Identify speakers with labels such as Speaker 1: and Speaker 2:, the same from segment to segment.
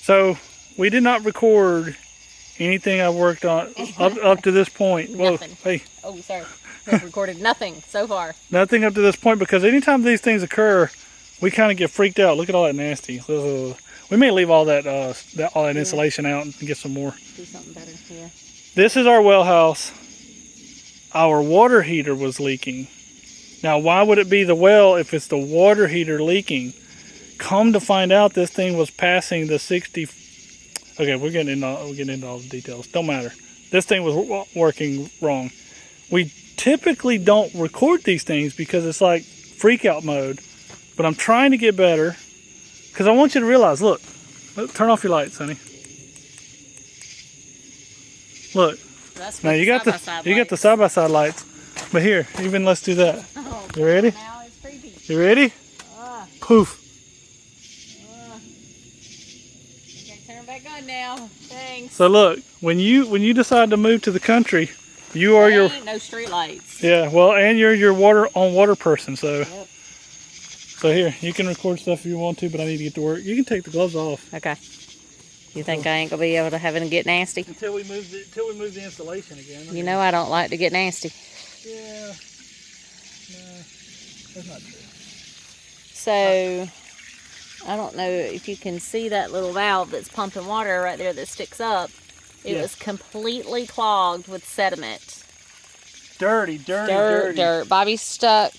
Speaker 1: So we did not record anything I worked on up to this point.
Speaker 2: Nothing.
Speaker 1: Whoa, hey.
Speaker 2: Oh, sorry. We've recorded nothing so far.
Speaker 1: Nothing up to this point, because anytime these things occur, we kind of get freaked out. Look at all that nasty. We may leave all that insulation out and get some more.
Speaker 2: Do something better here.
Speaker 1: This is our well house. Our water heater was leaking. Now, why would it be the well if it's the water heater leaking? Come to find out, this thing was passing the 60. Okay, we're getting into all the details. Don't matter. This thing was working wrong. We typically don't record these things because it's like freak out mode. But I'm trying to get better because I want you to realize, look, turn off your lights, honey. Look.
Speaker 2: That's
Speaker 1: Now you got the side-by-side lights. But here, even let's do that.
Speaker 2: Oh,
Speaker 1: you ready?
Speaker 2: now it's creepy.
Speaker 1: You ready? Poof.
Speaker 2: Okay, turn back on now. Thanks.
Speaker 1: So look, when you decide to move to the country, you are your
Speaker 2: no street lights.
Speaker 1: Yeah, well, and you're your water person, so.
Speaker 2: Yep.
Speaker 1: So here, you can record stuff if you want to, but I need to get to work. You can take the gloves off.
Speaker 2: Okay. You think I ain't gonna be able to have it get nasty?
Speaker 1: Until we move the installation again.
Speaker 2: You know I don't like to get nasty.
Speaker 1: Yeah. No, that's not true.
Speaker 2: So, I don't know if you can see that little valve that's pumping water right there that sticks up. It was completely clogged with sediment.
Speaker 1: Dirty.
Speaker 2: Dirt. Bobby stuck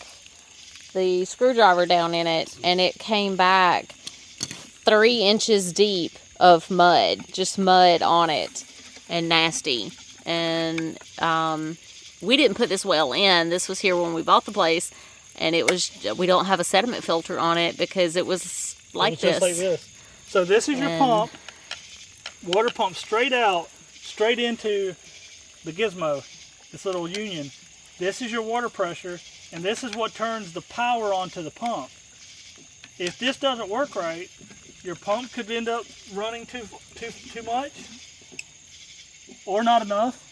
Speaker 2: the screwdriver down in it, and it came back 3 inches deep of mud, just mud on it, and nasty. And we didn't put this well in. This was here when we bought the place, and we don't have a sediment filter on it because it was like this.
Speaker 1: Just like this. So this is your pump, water pump straight into the gizmo, this little union. This is your water pressure, and this is what turns the power onto the pump. If this doesn't work right, your pump could end up running too much or not enough.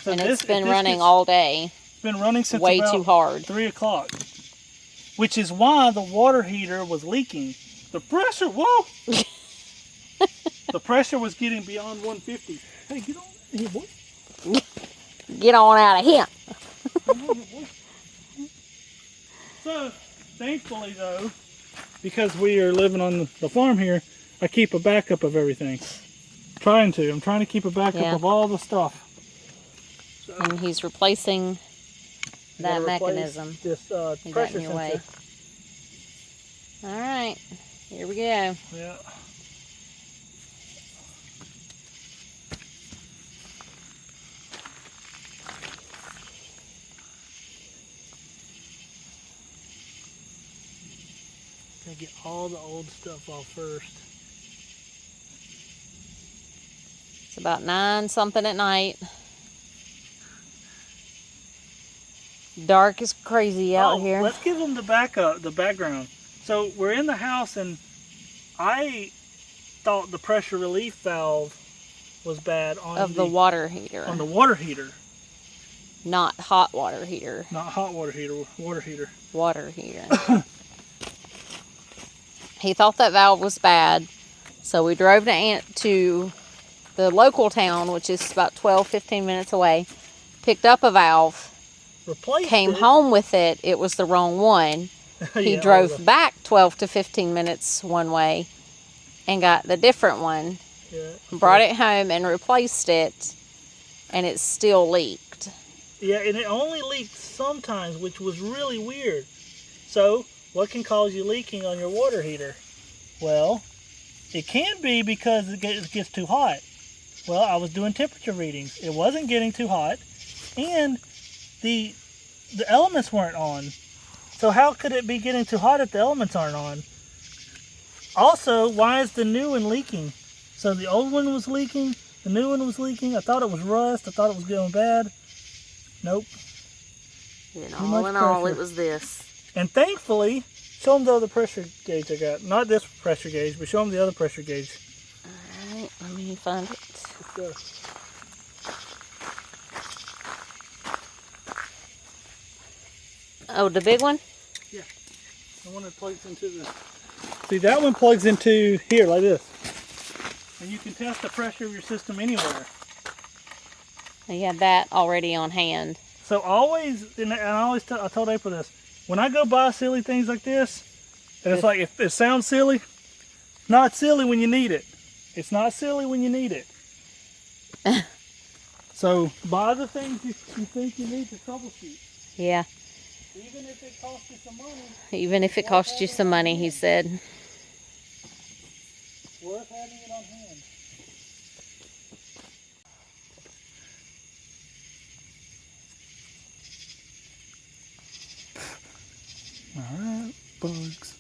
Speaker 1: So
Speaker 2: and it's been running all day.
Speaker 1: It's been running since
Speaker 2: way
Speaker 1: about
Speaker 2: too hard.
Speaker 1: 3 o'clock, which is why the water heater was leaking. The pressure, whoa! The pressure was getting beyond 150. Hey, get on here, boy.
Speaker 2: Get on out of here.
Speaker 1: So, thankfully though, because we are living on the farm here, I keep a backup of everything. I'm trying to keep a backup of all the stuff. So,
Speaker 2: and he's replacing that mechanism.
Speaker 1: This pressure sensor.
Speaker 2: All right, here we go.
Speaker 1: Yeah. Gonna get all the old stuff off first.
Speaker 2: It's about 9 something at night. Dark is crazy out here.
Speaker 1: Let's give them the background. So we're in the house, and I thought the pressure relief valve was bad on
Speaker 2: the water heater.
Speaker 1: On the water heater.
Speaker 2: Not hot water heater.
Speaker 1: Not hot water heater, water heater.
Speaker 2: Water heater. He thought that valve was bad, so we drove to the local town, which is about 12-15 minutes away, picked up a valve, came home with it. It was the wrong one. He drove back 12 to 15 minutes one way and got the different one, brought it home and replaced it, and it still leaked.
Speaker 1: Yeah, and it only leaked sometimes, which was really weird. So, what can cause you leaking on your water heater? Well, it can be because it gets too hot. Well, I was doing temperature readings. It wasn't getting too hot, and the elements weren't on. So how could it be getting too hot if the elements aren't on? Also, why is the new one leaking? So the old one was leaking, the new one was leaking. I thought it was rust. I thought it was going bad. Nope.
Speaker 2: And all in all, it was this.
Speaker 1: And thankfully, show them the other pressure gauge I got. Not this pressure gauge, but show them the other pressure gauge.
Speaker 2: Alright, let me find it.
Speaker 1: Let's go.
Speaker 2: Oh, the big one?
Speaker 1: Yeah. The one that plugs into the... See, that one plugs into here like this. And you can test the pressure of your system anywhere.
Speaker 2: You have that already on hand.
Speaker 1: So always, and I told April this, when I go buy silly things like this, and it's like, if it sounds silly, not silly when you need it. It's not silly when you need it. So buy the things you think you need to troubleshoot.
Speaker 2: Yeah.
Speaker 1: Even if it costs you some money.
Speaker 2: Even if it costs you some money, he said.
Speaker 1: Worth having it on hand. Alright, bugs.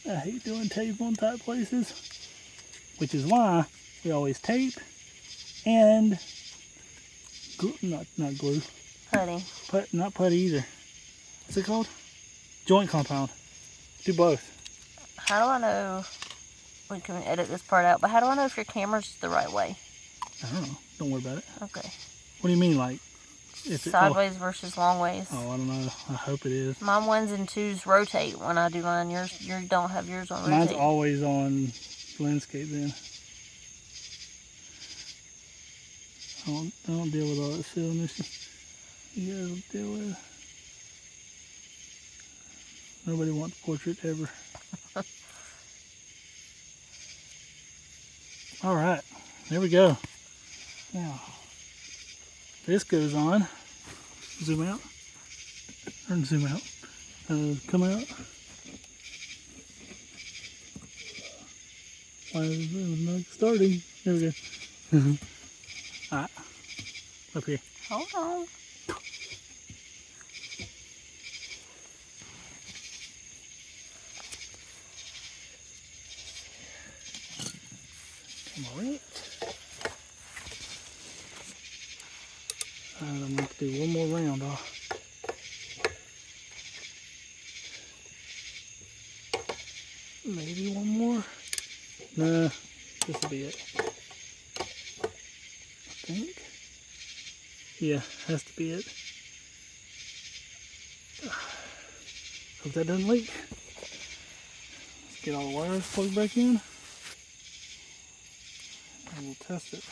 Speaker 1: I hate doing tape on tight places, which is why we always tape and glue, not glue.
Speaker 2: Putty.
Speaker 1: Not putty either. What's it called? Joint compound. Do both.
Speaker 2: How do I know? We can edit this part out, but how do I know if your camera's the right way?
Speaker 1: I don't know. Don't worry about it.
Speaker 2: Okay.
Speaker 1: What do you mean, like? If
Speaker 2: Sideways versus long ways.
Speaker 1: Oh, I don't know. I hope it is.
Speaker 2: Mine 1s and 2s rotate when I do mine. Yours, you don't have yours on rotate.
Speaker 1: Mine's always on landscape then. I don't deal with all that silliness you guys will deal with. Nobody wants portrait ever. Alright, there we go. Now, this goes on. Zoom out. Or zoom out. Come out. Why is it not starting? There we go. Alright. Up here.
Speaker 2: Hold on.
Speaker 1: Alright. I'm going to do one more round off. Maybe one more. Nah, this will be it. I think. Yeah, has to be it. Hope that doesn't leak. Let's get all the wires plugged back in. And we'll test it.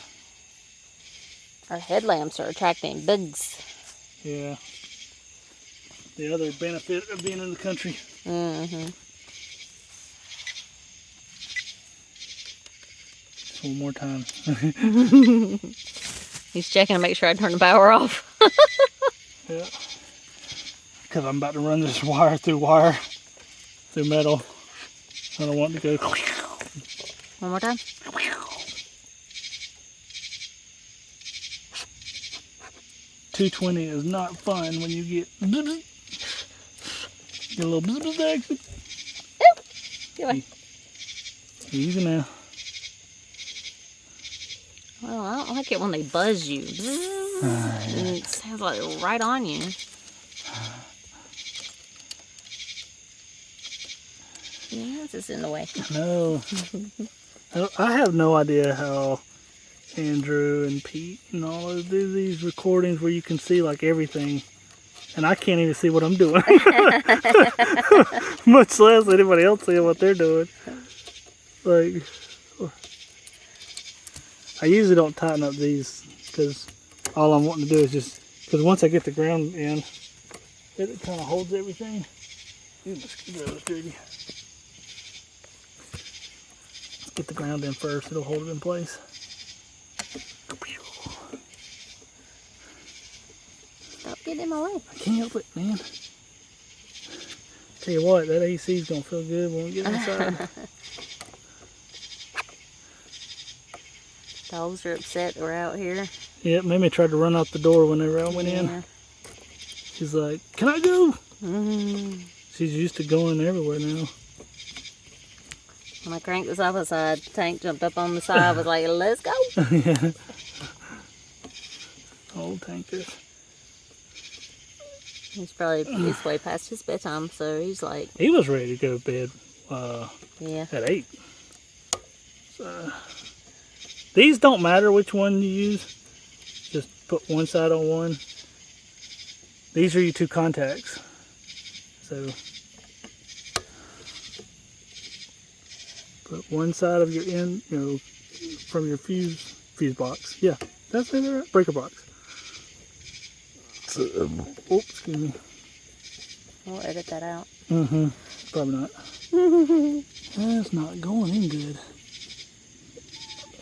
Speaker 2: Our headlamps are attracting bugs.
Speaker 1: Yeah. The other benefit of being in the country.
Speaker 2: Mm-hmm.
Speaker 1: Just one more time.
Speaker 2: He's checking to make sure I turn the power off.
Speaker 1: Yeah. Because I'm about to run this wire through metal. I don't want it to go.
Speaker 2: One more time.
Speaker 1: 220 is not fun when you get a little bzz action.
Speaker 2: Go on.
Speaker 1: Easy now.
Speaker 2: Well, I don't like it when they buzz you. And it sounds like they're right on you. Yeah, this is in the way.
Speaker 1: No. I have no idea how Andrew and Pete and all those do these recordings where you can see like everything, and I can't even see what I'm doing. Much less anybody else seeing what they're doing. Like, I usually don't tighten up these because all I'm wanting to do is just, because once I get the ground in, it kind of holds everything. Ooh, my screwdriver's dirty. Let's get the ground in first, it'll hold it in place.
Speaker 2: Stop getting in my way.
Speaker 1: I can't help it, man. Tell you what, that AC's gonna feel good when we get inside.
Speaker 2: Dogs are upset we're out here.
Speaker 1: Yep, Mamie tried to run out the door whenever I went in. She's like, "Can I go?"
Speaker 2: Mm-hmm.
Speaker 1: She's used to going everywhere now.
Speaker 2: When I cranked this off the side, Tank jumped up on the side, was like, "Let's go."
Speaker 1: Yeah. Old Tanker.
Speaker 2: He's probably this way past his bedtime, so he's like...
Speaker 1: He was ready to go to bed
Speaker 2: yeah.
Speaker 1: at 8. So, these don't matter which one you use. Just put one side on one. These are your two contacts. So put one side of your end, from your fuse box. Yeah, that's the breaker box. So, oops, excuse me.
Speaker 2: We'll edit that out.
Speaker 1: Probably not. That's not going in good.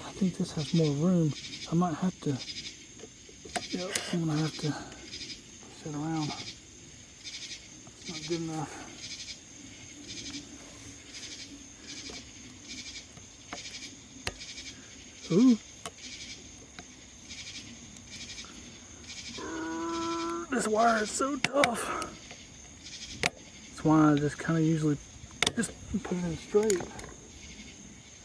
Speaker 1: I think this has more room. I might have to. Yep, I'm gonna have to sit around. It's not good enough. Ooh. This wire is so tough. That's why I just kind of usually just put it in straight.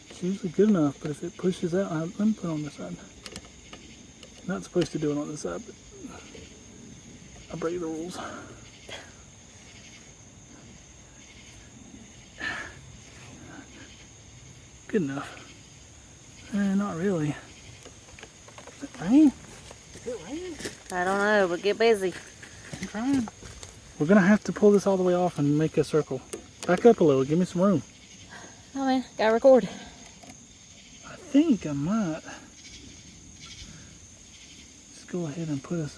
Speaker 1: It's usually good enough, but if it pushes out, let me put it on this side. Not supposed to do it on this side, but I break the rules. Good enough. Not really. Is it rain? Is it raining?
Speaker 2: I don't know, but get busy.
Speaker 1: I'm trying. We're gonna have to pull this all the way off and make a circle. Back up a little, give me some room.
Speaker 2: Oh man, gotta record.
Speaker 1: I think I might just go ahead and put us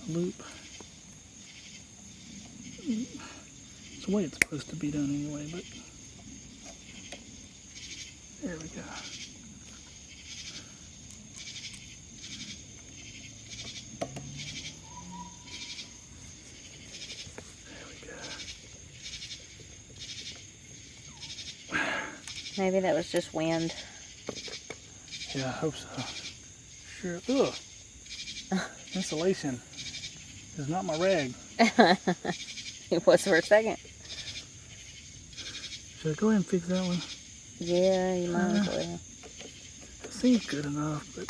Speaker 1: a loop. It's the way it's supposed to be done anyway, but there we go.
Speaker 2: Maybe that was just wind.
Speaker 1: Yeah, I hope so. Sure. Ugh. Insulation is not my rag.
Speaker 2: It was for a second.
Speaker 1: Should I go ahead and fix that one?
Speaker 2: Yeah, you might as well.
Speaker 1: It seems good enough, but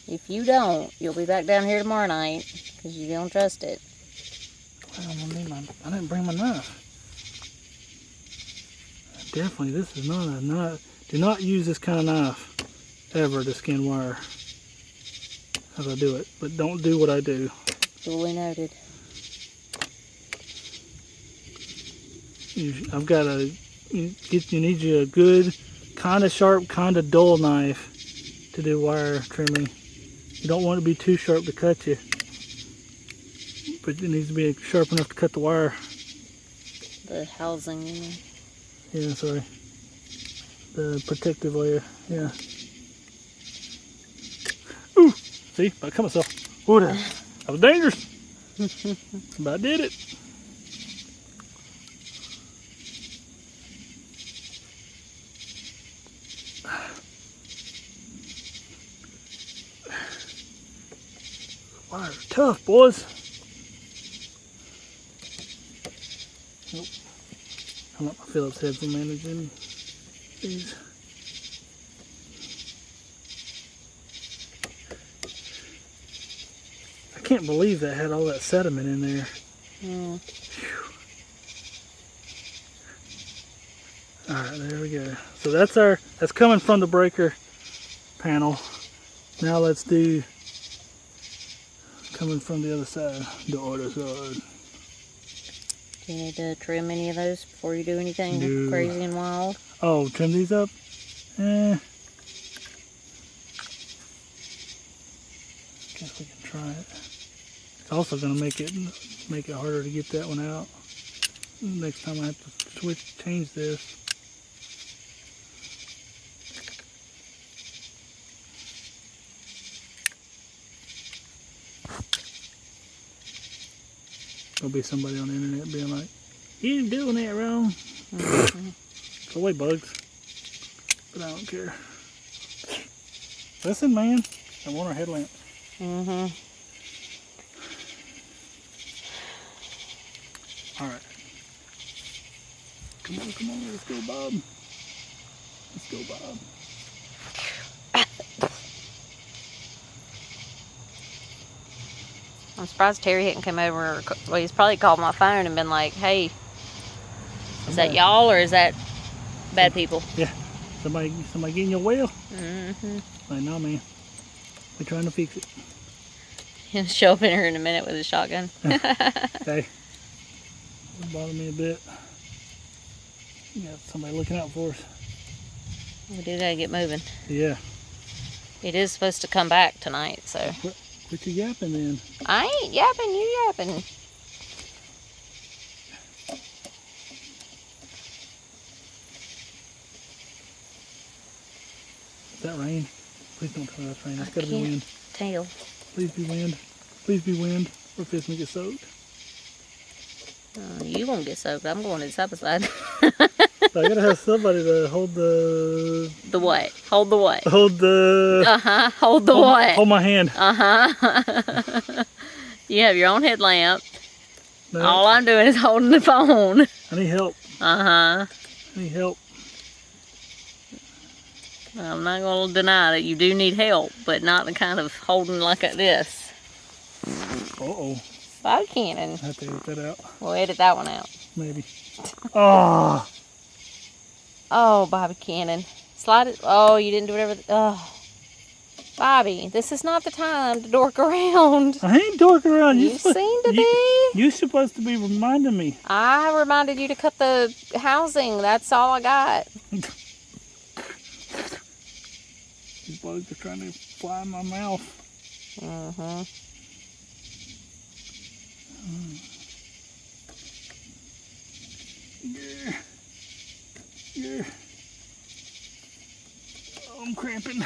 Speaker 2: If you don't, you'll be back down here tomorrow night because you don't trust it.
Speaker 1: I didn't bring my knife. Definitely, this is not a knife. Do not use this kind of knife ever to skin wire as I do it, but don't do what I do.
Speaker 2: Duly noted.
Speaker 1: You need you a good, kind of sharp, kind of dull knife to do wire trimming. You don't want it to be too sharp to cut you, but it needs to be sharp enough to cut the wire.
Speaker 2: The housing, you mean?
Speaker 1: Yeah, sorry. The protective layer, yeah. Ooh, see, I cut myself. Ooh, that was dangerous. But I did it. Wire's tough, boys. Nope. I'll let my Phillips heads and managing these. I can't believe that had all that sediment in there.
Speaker 2: Mm.
Speaker 1: Alright, there we go. So that's coming from the breaker panel. Now let's do coming from the other side, the other side.
Speaker 2: Do you need to trim any of those before you do anything
Speaker 1: No.
Speaker 2: crazy and wild?
Speaker 1: Oh, trim these up? Guess we can try it. It's also going to make it harder to get that one out. Next time I have to change this. There'll be somebody on the internet being like, "You're doing that wrong." Go away, bugs. But I don't care. Listen, man. I want our headlamp.
Speaker 2: Mm-hmm.
Speaker 1: Alright. Come on, let's go, Bob. Let's go, Bob.
Speaker 2: I'm surprised Terry hadn't come over. Well, he's probably called my phone and been like, "Hey, is that y'all or is that bad people?"
Speaker 1: Yeah. Somebody getting your well?
Speaker 2: Mm-hmm.
Speaker 1: Like, no, man. We're trying to fix it.
Speaker 2: He'll show up in here in a minute with a shotgun.
Speaker 1: Hey, It bothered me a bit. We got somebody looking out for us.
Speaker 2: We do gotta get moving.
Speaker 1: Yeah.
Speaker 2: It is supposed to come back tonight, so.
Speaker 1: Quit your yapping then.
Speaker 2: I ain't yapping, you yapping.
Speaker 1: Is that rain? Please don't tell me that's rain. It's gotta be wind.
Speaker 2: Tail.
Speaker 1: Please be wind. Please be wind. Or fist me get soaked.
Speaker 2: You won't get soaked. I'm going to the supper side.
Speaker 1: So I gotta have somebody to hold the...
Speaker 2: The what? Hold the what?
Speaker 1: Hold the...
Speaker 2: Uh-huh. Hold the what?
Speaker 1: Hold my hand.
Speaker 2: Uh-huh. You have your own headlamp.
Speaker 1: No,
Speaker 2: All I'm doing is holding the phone.
Speaker 1: I need help.
Speaker 2: Uh-huh.
Speaker 1: I need help.
Speaker 2: I'm not going to deny that you do need help, but not the kind of holding like this.
Speaker 1: Uh-oh.
Speaker 2: Bobby Cannon.
Speaker 1: I have to edit that out.
Speaker 2: We'll edit that one out.
Speaker 1: Maybe. Oh!
Speaker 2: Oh, Bobby Cannon. Slide it. Oh, you didn't do whatever. Oh. Bobby, this is not the time to dork around.
Speaker 1: I ain't dorking around.
Speaker 2: You seem to be.
Speaker 1: You're supposed to be reminding me.
Speaker 2: I reminded you to cut the housing. That's all I got.
Speaker 1: These bugs are trying to fly in my mouth.
Speaker 2: Mm-hmm.
Speaker 1: Yeah. Yeah. Oh, I'm cramping.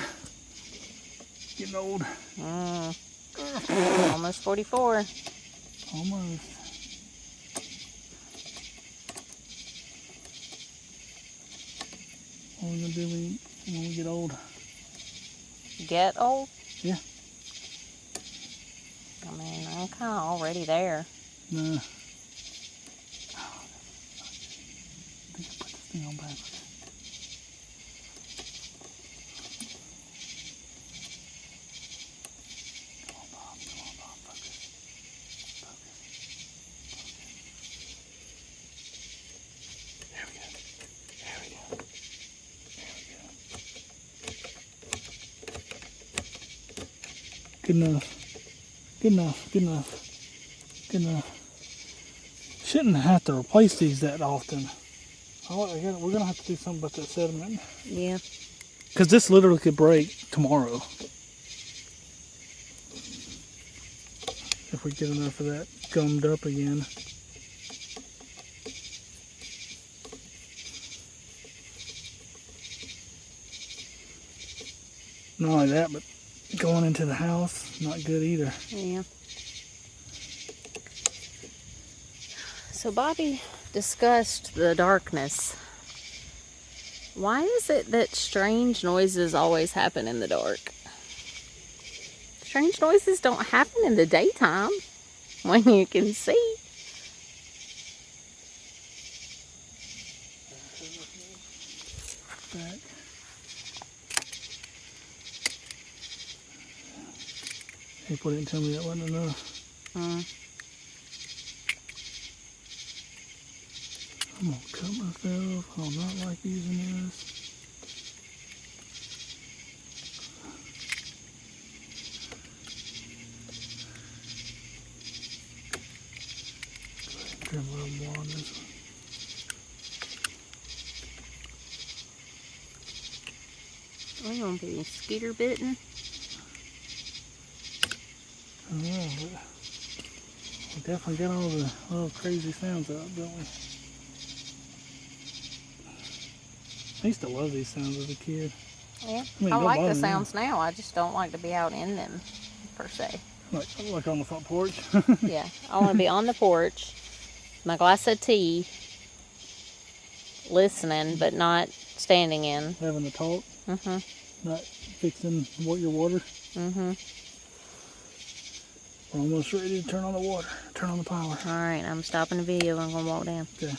Speaker 1: Getting old.
Speaker 2: Almost 44.
Speaker 1: Almost. What are we gonna do when we get old?
Speaker 2: Get old?
Speaker 1: Yeah.
Speaker 2: I mean, I'm kind of already there.
Speaker 1: No. Oh, I think I put this thing on backwards. Come on, Bob. Come on, Bob. Focus. Focus. Focus. There we go. There we go. There we go. Good enough. Good enough. Good enough. Good enough. Shouldn't have to replace these that often. We're gonna have to do something about that sediment.
Speaker 2: Yeah.
Speaker 1: Because this literally could break tomorrow. If we get enough of that gummed up again. Not only that, but going into the house, not good either.
Speaker 2: Yeah. So Bobby discussed the darkness. Why is it that strange noises always happen in the dark? Strange noises don't happen in the daytime when you can see.
Speaker 1: Back. People didn't tell me that wasn't enough. I'm gonna cut myself. I do not like using this. Trim a little more on this one.
Speaker 2: We're gonna be skeeter bitten.
Speaker 1: Oh, but we definitely got all the little crazy sounds out, don't we? I used to love these sounds as a kid.
Speaker 2: Yeah,
Speaker 1: I mean,
Speaker 2: I
Speaker 1: don't
Speaker 2: like
Speaker 1: bother
Speaker 2: the
Speaker 1: me.
Speaker 2: sounds now. I just don't like to be out in them, per se.
Speaker 1: Like on the front porch.
Speaker 2: Yeah, I want to be on the porch, my glass of tea, listening, but not standing in.
Speaker 1: Having a talk.
Speaker 2: Mm-hmm.
Speaker 1: Not fixing your water.
Speaker 2: Mm-hmm.
Speaker 1: We're almost ready to turn on the water. Turn on the power.
Speaker 2: All right, I'm stopping the video. I'm going to walk down.
Speaker 1: Okay.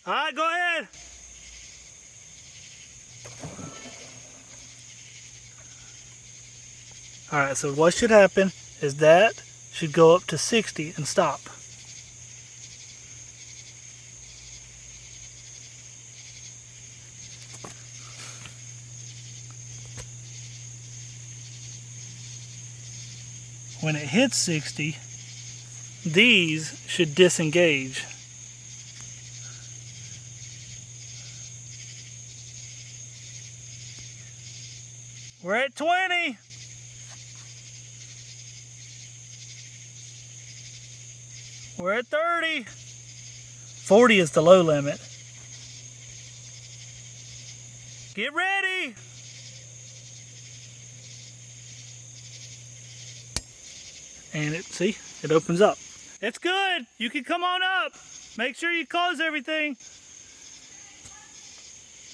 Speaker 1: All right, go ahead. All right, so what should happen is that should go up to 60 and stop. when it hits 60, these should disengage. We're at 20. We're at 30. 40 is the low limit. Get ready. And see, it opens up. It's good. You can come on up. Make sure you close everything.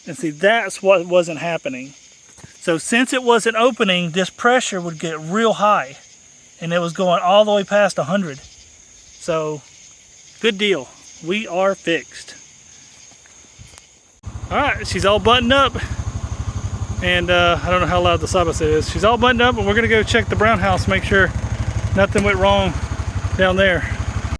Speaker 1: And see, that's what wasn't happening. So since it wasn't opening, this pressure would get real high. And it was going all the way past 100. So, good deal. We are fixed. Alright, she's all buttoned up. And I don't know how loud the Sabas is. She's all buttoned up, and we're going to go check the brown house, make sure nothing went wrong down there.